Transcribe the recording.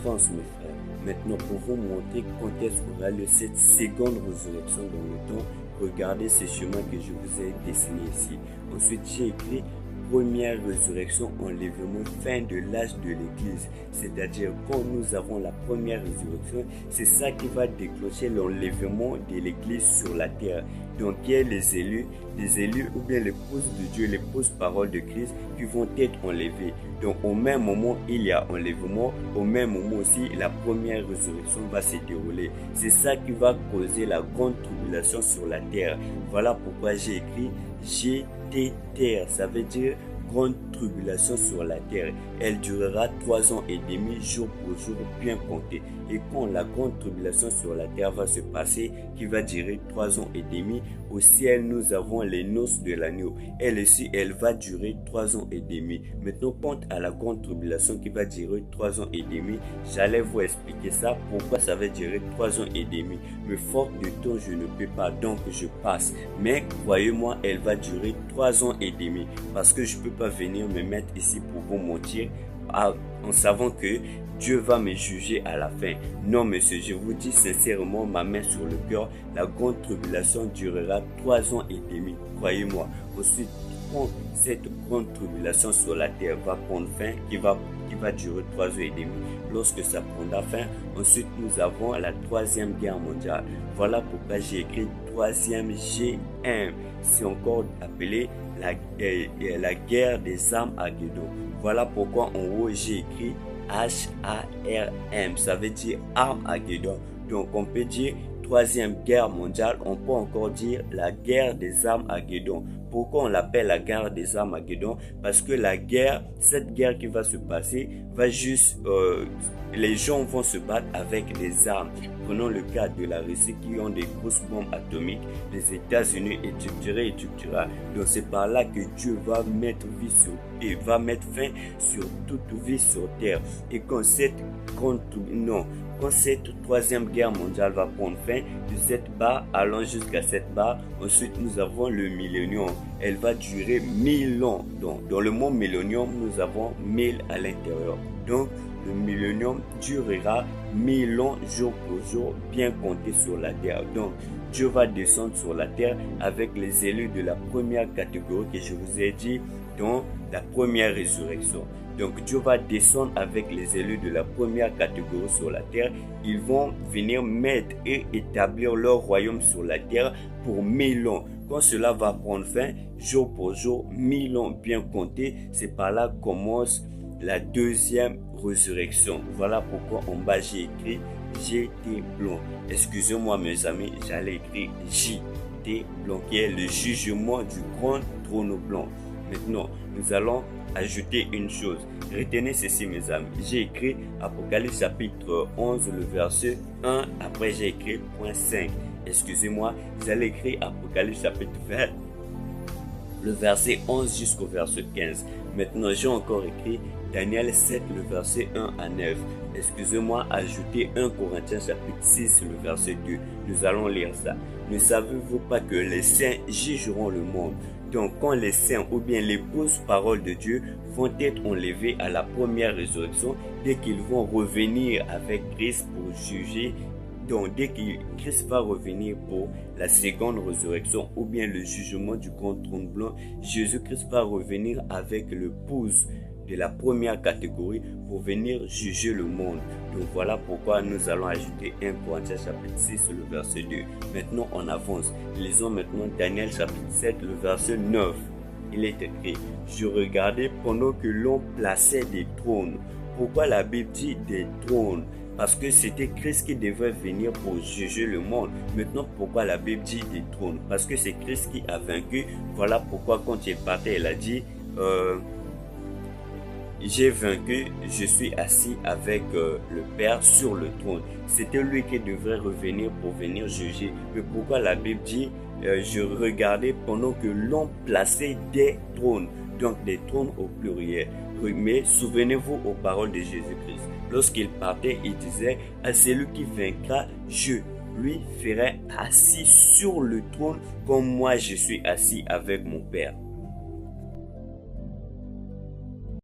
avance mes frères. Maintenant, pour vous montrer quand est-ce qu'on aura cette seconde résurrection dans le temps, regardez ce chemin que je vous ai dessiné ici. Ensuite, j'ai écrit première résurrection, enlèvement, fin de l'âge de l'Église. C'est-à-dire, quand nous avons la première résurrection, c'est ça qui va déclencher l'enlèvement de l'Église sur la terre. Donc, il y a les élus ou bien l'épouse de Dieu, l'épouse parole de Christ qui vont être enlevés. Donc, au même moment, il y a enlèvement. Au même moment aussi, la première résurrection va se dérouler. C'est ça qui va causer la grande tribulation sur la terre. Voilà pourquoi j'ai écrit GTTR. Ça veut dire grande tribulation sur la terre. Elle durera 3 ans et demi, jour pour jour, bien compté. Et quand la grande tribulation sur la terre va se passer, qui va durer 3 ans et demi, au ciel, nous avons les noces de l'agneau. Elle aussi, elle va durer 3 ans et demi. Maintenant, quant à la grande tribulation qui va durer 3 ans et demi, j'allais vous expliquer ça, pourquoi ça va durer 3 ans et demi. Mais faute de temps, je ne peux pas, donc je passe. Mais croyez-moi, elle va durer 3 ans et demi, parce que je ne peux pas venir me mettre ici pour vous mentir en savant que Dieu va me juger à la fin. Non, monsieur, je vous dis sincèrement, ma main sur le cœur, la grande tribulation durera 3 ans et demi. Croyez-moi. Ensuite, quand cette grande tribulation sur la terre va prendre fin, qui va durer 3 ans et demi, lorsque ça prendra fin, ensuite nous avons la 3e guerre mondiale. Voilà pourquoi j'ai écrit 3e G1. C'est encore appelé la guerre des armes à Guédon. Voilà pourquoi en haut j'ai écrit HARM, ça veut dire armes à Guédon. Donc on peut dire 3e guerre mondiale, on peut encore dire la guerre des armes à Guédon. Pourquoi on l'appelle la guerre des armes à Guédon? Parce que cette guerre qui va se passer, les gens vont se battre avec des armes. Prenons le cas de la Russie qui ont des grosses bombes atomiques, les États-Unis, etc. Donc c'est par là que Dieu va mettre fin sur toute vie sur terre. Et quand cette 3e guerre mondiale va prendre fin, de cette barre allant jusqu'à cette barre, ensuite nous avons le millénium. Elle va durer 1000 ans. Donc, dans le mot millénium, nous avons 1000 à l'intérieur. Donc, le millénium durera 1000 ans jour pour jour, bien compté sur la terre. Donc, Dieu va descendre sur la terre avec les élus de la première catégorie que je vous ai dit dans la première résurrection. Donc Dieu va descendre avec les élus de la première catégorie sur la terre. Ils vont venir mettre et établir leur royaume sur la terre pour 1000 ans. Quand cela va prendre fin, jour pour jour, 1000 ans bien comptés, c'est par là que commence la 2e résurrection. Voilà pourquoi en bas j'ai écrit JT blanc. Excusez-moi mes amis, j'allais écrire JT blanc qui est le jugement du grand trône blanc. Maintenant, nous allons ajouter une chose. Retenez ceci mes amis. J'ai écrit Apocalypse chapitre 11, le verset 1. Après j'ai écrit point 5. Excusez-moi, j'allais écrire Apocalypse chapitre 20, le verset 11 jusqu'au verset 15. Maintenant, j'ai encore écrit Daniel 7, le verset 1 à 9. Excusez-moi, ajoutez 1 Corinthiens chapitre 6, le verset 2. Nous allons lire ça. Ne savez-vous pas que les saints jugeront le monde? Donc, quand les saints ou bien l'épouse parole de Dieu vont être enlevés à la première résurrection, dès qu'ils vont revenir avec Christ pour juger, donc dès que Christ va revenir pour la seconde résurrection ou bien le jugement du grand trône blanc, Jésus-Christ va revenir avec l'épouse de la première catégorie pour venir juger le monde. Donc voilà pourquoi nous allons ajouter 1 Corinthiens chapitre 6, le verset 2. Maintenant on avance. Lisons maintenant Daniel chapitre 7, le verset 9. Il est écrit: je regardais pendant que l'on plaçait des trônes. Pourquoi la Bible dit des trônes? Parce que c'était Christ qui devait venir pour juger le monde. Maintenant, pourquoi la Bible dit des trônes? Parce que c'est Christ qui a vaincu. Voilà pourquoi quand il partait, il a dit j'ai vaincu, je suis assis avec le Père sur le trône. C'était lui qui devrait revenir pour venir juger. Mais pourquoi la Bible dit je regardais pendant que l'on plaçait des trônes? Donc des trônes au pluriel. Mais souvenez-vous aux paroles de Jésus-Christ. Lorsqu'il partait, il disait à celui qui vaincra, je lui ferai assis sur le trône comme moi je suis assis avec mon Père.